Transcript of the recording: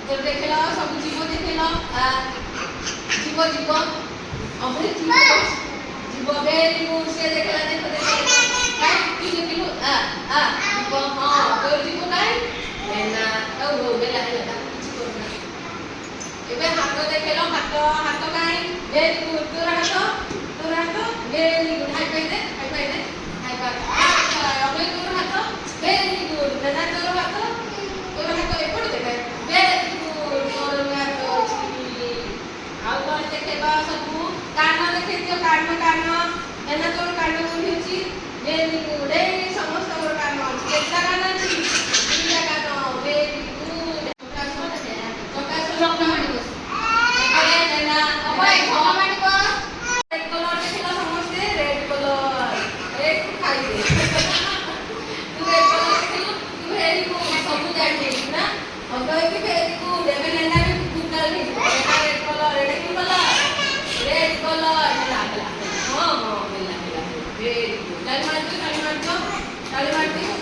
तो देखला सब जीव देखला जीव जीव अबे जीव वेरी गुड से देखला देखो काय किलो किलो जीव हां तो जीव काय एना तो बेला हेला किछि करना एबे हाथ देखला हाथ काय वेरी गुड तोरा हाथ वेरी गुड हाई पाई दे हाई पाई अबे तोरा हाथ वेरी गुड दादा तोरा हाथ एपड़ देखा वेरी गुड तोरा हाथ अछि आउ कोन देखेबा सब कान देखे दियो कान एना तोर कान कोन होची वेरी गुड ए समस्त तोर कान अछि केता कान अछि तीनटा कान वेरी गुड चका माडी बस एबे एना अबे छवा माडी बस रेड कलर देखला समस्त रेड कलर एक खाई दे तू रेड कलर देखलु तू वेरी गुड सब जानि ना अबे की वेरी गुड एबे एना भी गुडल ही एना रेड कलर एटा की कलर लागला हां हां मिला वेरी गुड ताली मार दो ताली मार दो